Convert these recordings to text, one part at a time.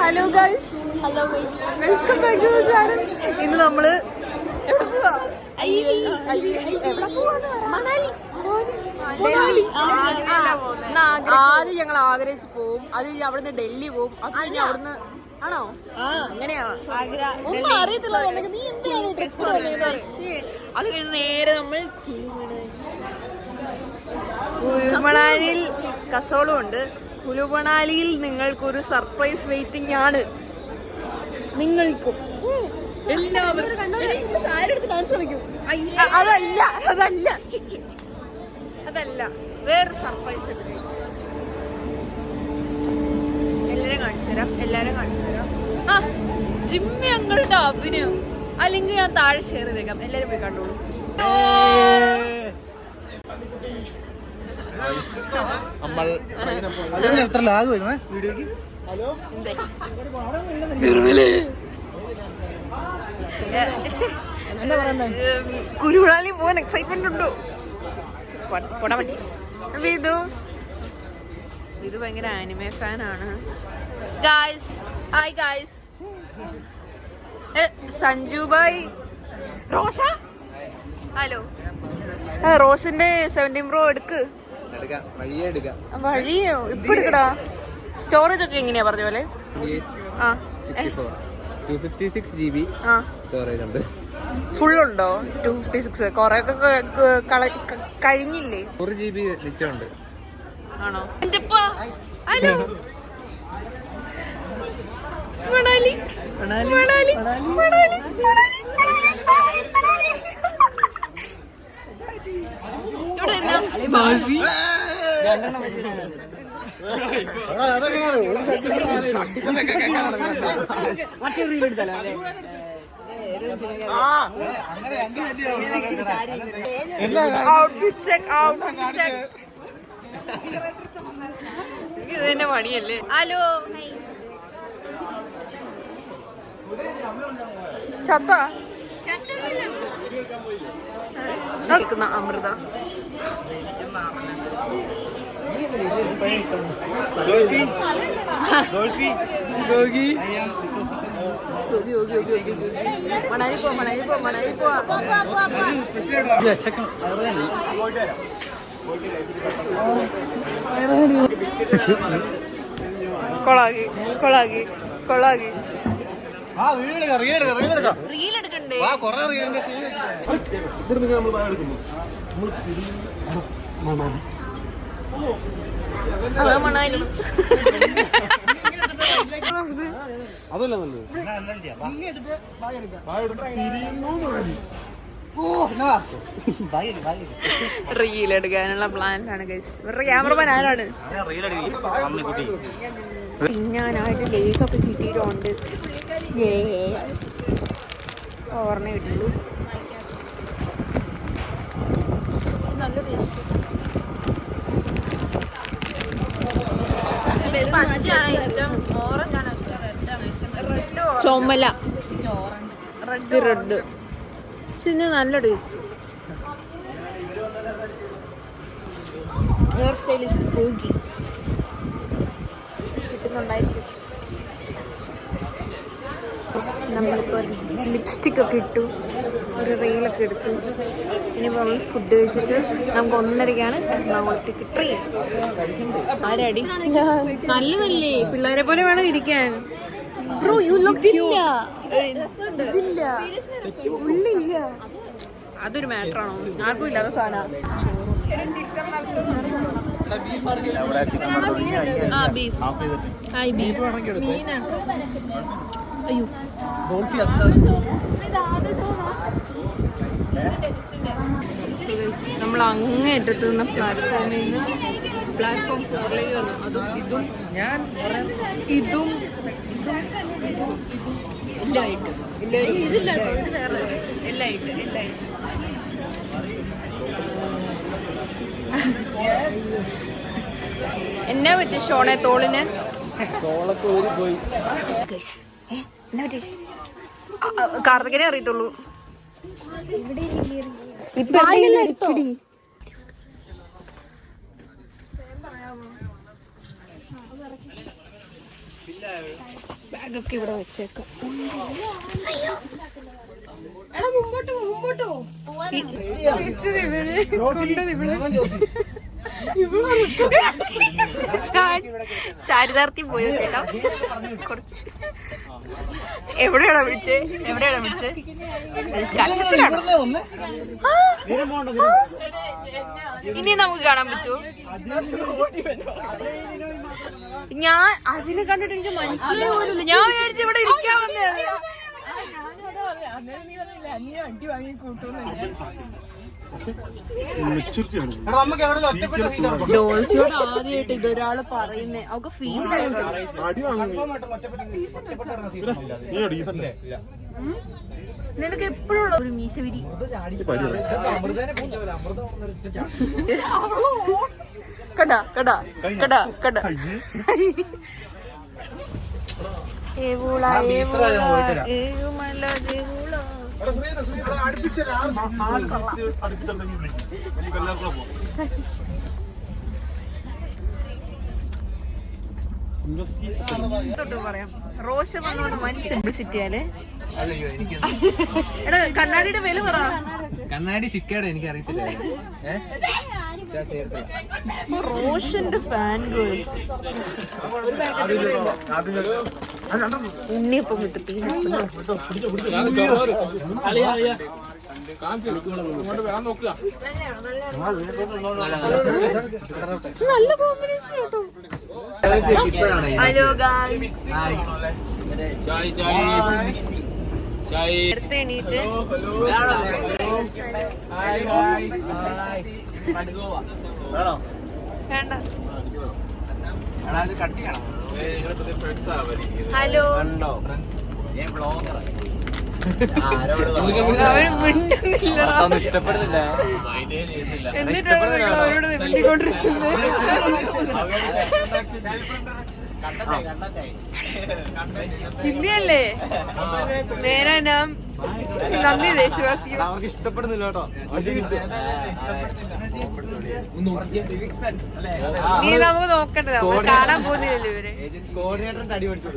Hello guys, welcome back to channel. ഇന്ന് നമ്മള് എവിടെ പോവാ? ആദ്യം ഞങ്ങൾ ആഗ്രഹിച്ച് പോവും, അത് കഴിഞ്ഞ് അവിടുന്ന് ഡൽഹി പോവും, അത് കഴിഞ്ഞ് അവിടുന്ന് ആണോ? അങ്ങനെയാ, ഒന്നും അറിയത്തില്ല. നീ എന്തിനാണ് ഡ്രസ് പറയുന്നത്? അത് കഴിഞ്ഞ് നേരെ നമ്മൾ കുലുമണാലിയിൽ കസോളും ഉണ്ട്. കുലുമണാലിയിൽ നിങ്ങൾക്കൊരു സർപ്രൈസ് വെയിറ്റിംഗ് ആണ്. നിങ്ങൾക്കും എല്ലാവരും ഡാൻസ് കളിക്കും. അതല്ല വേറൊരു സർപ്രൈസ് ഉണ്ട്. എല്ലാരും കാണിച്ചു തരാം. ആ ജിമ്മി അങ്കിളുടെ അഭിനയം, അല്ലെങ്കിൽ ഞാൻ താഴെ ഷെയർ ചെയ്തേക്കാം, എല്ലാരും പോയി കണ്ടോളൂ. കുരുവിളാലി പോവാൻ എക്സൈറ്റ്മെന്റ് ഉണ്ടോ? ഇത് ഭയങ്കര ആനിമേ ഫാനാണ്. Hi guys, Sanju Bhai, Rosha. Hello, റോഷിന്റെ 17 Pro എടുക്ക്. വഴിയോ ഇപ്പൊ എടുക്കടാ. സ്റ്റോറേജ് ഒക്കെ എങ്ങനെയാ പറഞ്ഞ പോലെ? 256 GB സ്റ്റോറേജ് ഉണ്ട്. ഫുൾ ഉണ്ടോ? 256 കൊറേ ഒക്കെ കഴിഞ്ഞില്ലേ? 100 GB മിച്ചമുണ്ട്. ആണോ? ഹലോ മണാലി, മണാലി, മണാലി. ഇവിടെ എന്താ ഔട്ട്ഫിറ്റ് ചെക്ക്, ഔട്ട്ഫിറ്റ് ചെക്ക്. ഇത് തന്നെ പണിയല്ലേ? ഹലോ ചത്ത അമൃത. മണാലി പോ, മണാലി പോ, മണാലി പോ. കൊളാകി, കൊളാകി, കൊളാകി. റീൽ എടുക്കണ്ടേ? അതാ മണാലി. അതല്ല റീൽ എടുക്കാനുള്ള പ്ലാനിലാണ് ഗൈസ്. ഇവരുടെ ക്യാമറമാൻ ആരാണ്? തിന്നാനായിട്ട് ലേക്കൊക്കെ കിട്ടിയിട്ടുണ്ട്. ഓർമ്മ കിട്ടുള്ളൂ. നല്ല ടേസ്റ്റ്. ചുമല, റെഡ്. പിന്നെ നല്ല ടേസ്റ്റ്. ഹെയർ സ്റ്റൈലിസ്റ്റ് പോകി കിട്ടുന്നുണ്ടായിരിക്കും. നമ്മളിപ്പോൾ ലിപ്സ്റ്റിക് ഒക്കെ ഇട്ടു, ഒരു റീലൊക്കെ എടുത്തു. ഇനിയിപ്പോൾ നമ്മൾ ഫുഡ് കഴിച്ചിട്ട് നമുക്ക് 1:30 എറണാകുളത്തേക്ക് ട്രെയിൻ. ആരടി നല്ലതല്ലേ? പിള്ളേരെ പോലെ വേണം ഇരിക്കാൻ. അതൊരു മാറ്ററാണോ? ആർക്കും ഇല്ലാത്ത സാധനം. അയ്യോ നമ്മൾ അങ്ങേറ്റത്ത് നിന്ന് പ്ലാറ്റ്ഫോമിൽ നിന്ന് പ്ലാറ്റ്ഫോം 4ലേക്ക് വന്നു. അതും ഇതും ഇതും ഇതും ഇതും ഇതും എല്ലായിട്ട് എല്ലായിട്ട് എന്നാ പറ്റി ഷോണെ തോളിന്? എന്നാ പറ്റി? കാർത്തികനെ അറിയത്തുള്ളൂ. ഇപ്പൊ പറയാമോ? ബാഗൊക്കെ ഇവിടെ വെച്ചേക്കാം. എടാ മുമ്പോട്ടോ മുമ്പോട്ടോ ചാരിതാർത്ഥ്യം പോയോ ചേട്ടാ? കുറച്ച് എവിടെയാണോ വിളിച്ചേ? കഷ്ടത്തിലാണോ? ഇനി നമുക്ക് കാണാൻ പറ്റുമോ? ഞാൻ അതിനെ കണ്ടിട്ട് എനിക്ക് മനസ്സിലായി പോലില്ല. ഞാൻ വിചാരിച്ചു ഇവിടെ ഇരിക്കാൻ വന്നത്. ഡോൾഫിയോട് ആദ്യമായിട്ട് ഇതൊരാള് പറയുന്നേ. അവക്ക് ഫീൽ നിനക്ക് എപ്പോഴുള്ള ഒരു മീശവിരി. കടാ കടാ കടാ കടാ ഏവൂള ഏവൂള ഏവുമല ദേവൂള. പറയാം റോഷ വന്നോണ്ട് വൻ സിംപ്ലിസിറ്റി അല്ലേ? എടാ കണ്ണാടിയുടെ വില പറ. കണ്ണാടി സിക്കേടെ എനിക്ക് അറിയത്തില്ല. റോഷന്റെ ഫാൻ ഗേൾസ് ഉണ്ണിയപ്പം വിട്ട് നല്ല കോമ്പിനേഷൻ കേട്ടോ. ഹലോ ഗായ്സ്, നേരത്തെ എണീറ്റ് വേണ്ട. ഹലോ അവര് മിണ്ടുന്നില്ലടാ. എന്നിട്ടാണ് അവരോട് മിണ്ടിക്കൊണ്ടിരിക്കുന്നത്. ഹിന്ദിയല്ലേ? മേരാ നാം നന്ദി ദേശവാസി. നമുക്ക് ഇഷ്ടപ്പെടുന്നില്ല കേട്ടോ. നീ നമുക്ക് നോക്കണ്ടത്, നമ്മൾ കാണാൻ പോകുന്നില്ലല്ലോ ഇവര്. കോർഡിനേറ്ററിന്റെ അടി പഠിച്ചു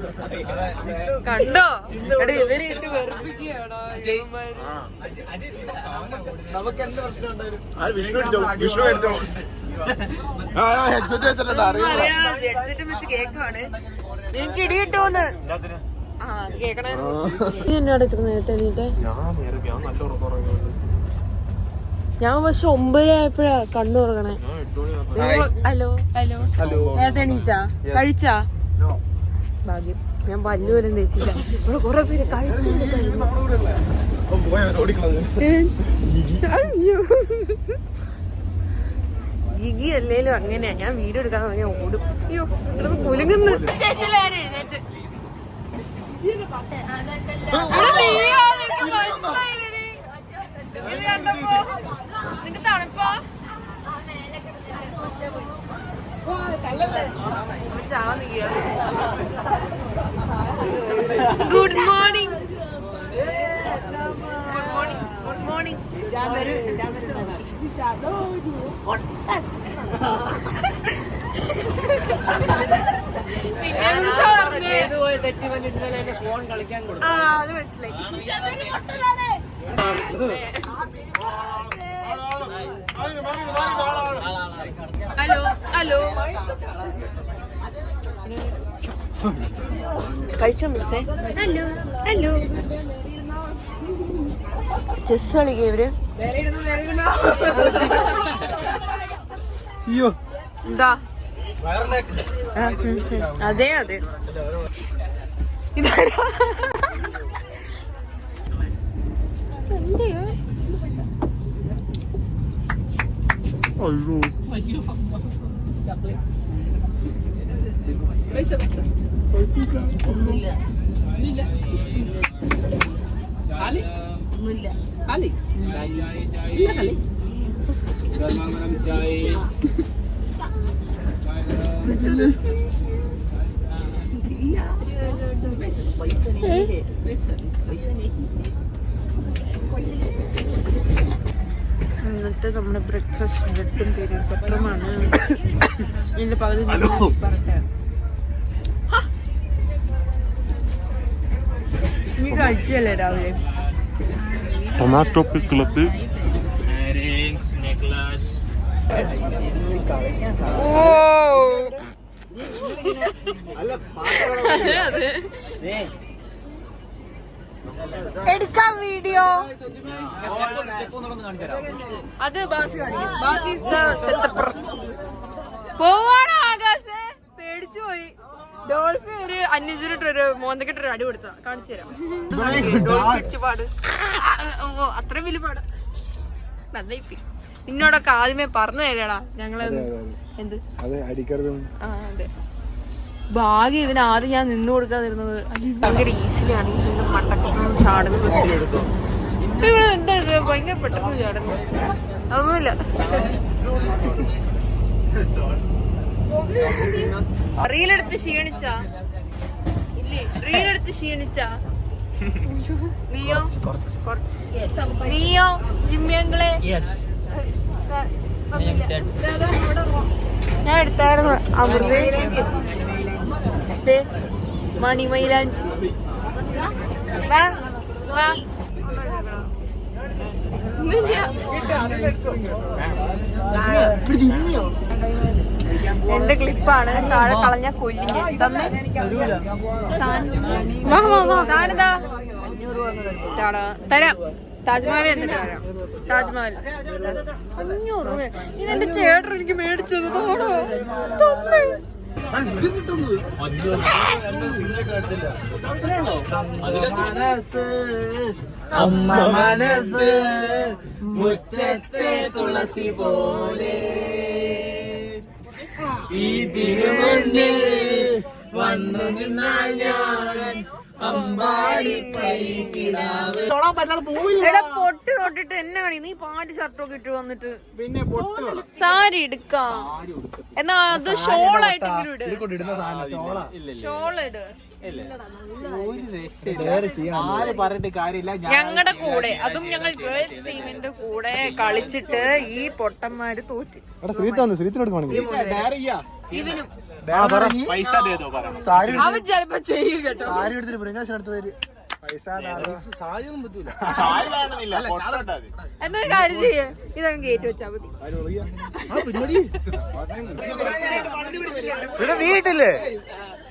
കണ്ടോ? എടാ ഇവരെ ഇട്ട് വെറുപ്പിക്കുകയാണോ? നമുക്ക് എന്ത് പ്രശ്നം ഉണ്ടായിരുന്നു? ഹെഡ്സെറ്റ് വെച്ച് കേക്കുവാണ്. നിനക്ക് ഇടി കിട്ടുമോന്ന്? ആ കേക്കണായിരുന്നു. എന്നോട് ഇത്ര നേരത്തെ എണീറ്റെ? ഞാൻ പക്ഷെ 9 ആയപ്പോഴാ കണ്ണു തുറക്കണേ. ഹലോ ഹലോ നേരത്തെ എണീറ്റാ? കഴിച്ചാ? ഭാഗ്യം, ഞാൻ പല്ലു പോലും തേച്ചില്ല. ഇവിടെ കുറെ പേര് കഴിച്ചില്ല. ഗിഗി അല്ലേലും അങ്ങനെയാ. ഞാൻ വീഡിയോ എടുക്കാൻ ഞാൻ ഓടും. അയ്യോ ഇവിടെ കുലുങ്ങുന്നു. എഴുന്നേറ്റ് നിനക്ക് തണുപ്പോ? Good morning. Good morning. Phone കളിക്കാൻ കൊടുത്തു. അത് മനസ്സിലായി. ഹലോ ഹലോ കഴിച്ചോ മിസ്സേ? ഹലോ ഹലോ ചെസ് കളിക്കുക ഇവര്. എന്താ? അതെ അതെ ഇതാരാ? ഇന്നത്തെ നമ്മുടെ ബ്രേക്ക്ഫാസ്റ്റ് ബ്രെഡും പേരും പത്രമാണ്. ഇതിന്റെ പകുതി പറട്ടെ നീ കഴിച്ചല്ലേ രാവിലെ? ടൊമാറ്റോ പിക്കിളത്ത് ഓ അതെ എടുക്കാം വീഡിയോ. അത് ബാസി കാണിക്കും. ബാസി സെറ്റപ്പർ. പോവാണോ ആകാശേ? പേടിച്ചു പോയി. ഡോൾഫിൻ ഒരു അന്വേഷിച്ചിട്ടൊരു മോന്തക്കെട്ടൊരു അടി കൊടുത്ത കാണിച്ചു തരാം. ഡോൾഫിൻ പാട് അത്രയും വലിയ പാട് നന്നായി. നിന്നോടൊക്കെ ആദ്യമേ പറഞ്ഞു തരാടാ ഞങ്ങള് എന്ത് ആ അതെ ഭാഗ്യം ഇവന് ആദ്യം ഞാൻ നിന്ന് കൊടുക്കാതിരുന്നത്. ഭയങ്കര ഈസിലാണ് ഇതിന്റെ മണ്ടക്കൊന്നും ചാടുന്നത്. എന്താ ഇത് ഭയങ്കര പെട്ടെന്ന് ചാടുന്നത്. അതൊന്നുമില്ല. റീലെടുത്ത് ക്ഷീണിച്ചാ ഇല്ലേ? റീലെടുത്ത് ക്ഷീണിച്ചാ നീയോ? നീയോ ജിമ്മിയങ്ങളെ? ഞാൻ എടുത്തായിരുന്നു അമൃത മണിമൈലാഞ്ചി. എന്റെ ക്ലിപ്പാണ്. താഴെ കളഞ്ഞ കൊല്ലിഞ്ഞ് തന്നെ തരാം. താജ്മഹൽ എന്നിട്ട് തരാം. താജ്മഹൽ 500 രൂപ. ഇതെന്റെ ചേട്ടൻ എനിക്ക് മേടിച്ചത്. അമ്മ മനസ്സ് മുറ്റത്തെ തുളസി പോലെ ഈ തിരുമുന്നിൽ വന്നു നിന്നാൽ ഞാൻ പൊട്ട് തൊട്ടിട്ട് എന്നെ കാണി. നീ പാന്റ് ഷർട്ടൊക്കെ ഇട്ട് വന്നിട്ട് പിന്നെ സാരി എടുക്കാം. എന്നാ അത് ഷോളായിട്ടെങ്കിലും ഇട്. ഷോൾ ഇട്. പറഞ്ഞിട്ട് കാര്യമില്ല. ഞങ്ങളുടെ കൂടെ അതും ഞങ്ങൾ ഗേൾസ് ടീമിന്റെ കൂടെ കളിച്ചിട്ട് ഈ പൊട്ടന്മാര് തോറ്റ്. ഇവനും അവൻ ചിലപ്പോ ചെയ്യും കേട്ടോ. എന്നൊരു കാര്യം ചെയ്യ, ഇതങ്ങ് കയറ്റി വെച്ചാ മതി.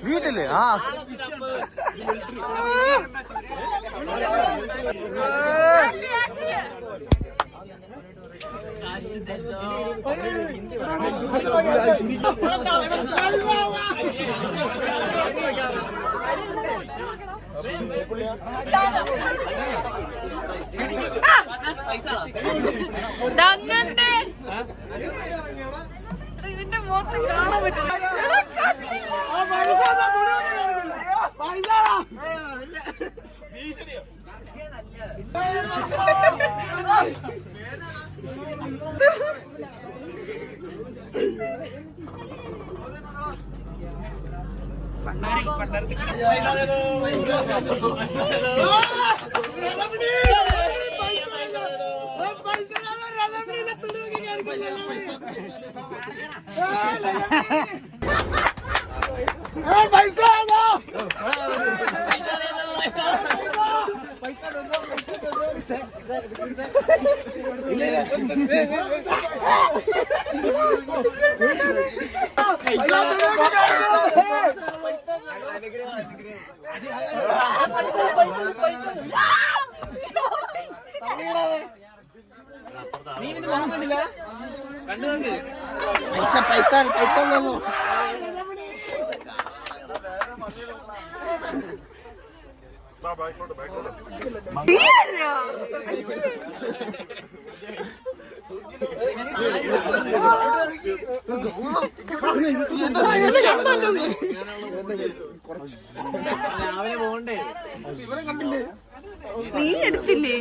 വീട്ടില് ആ ഇതിന്റെ മുഖത്ത് കാണാൻ പറ്റില്ല. രാവിലെ പോകണ്ടേ? നീ എടുത്തില്ലേ?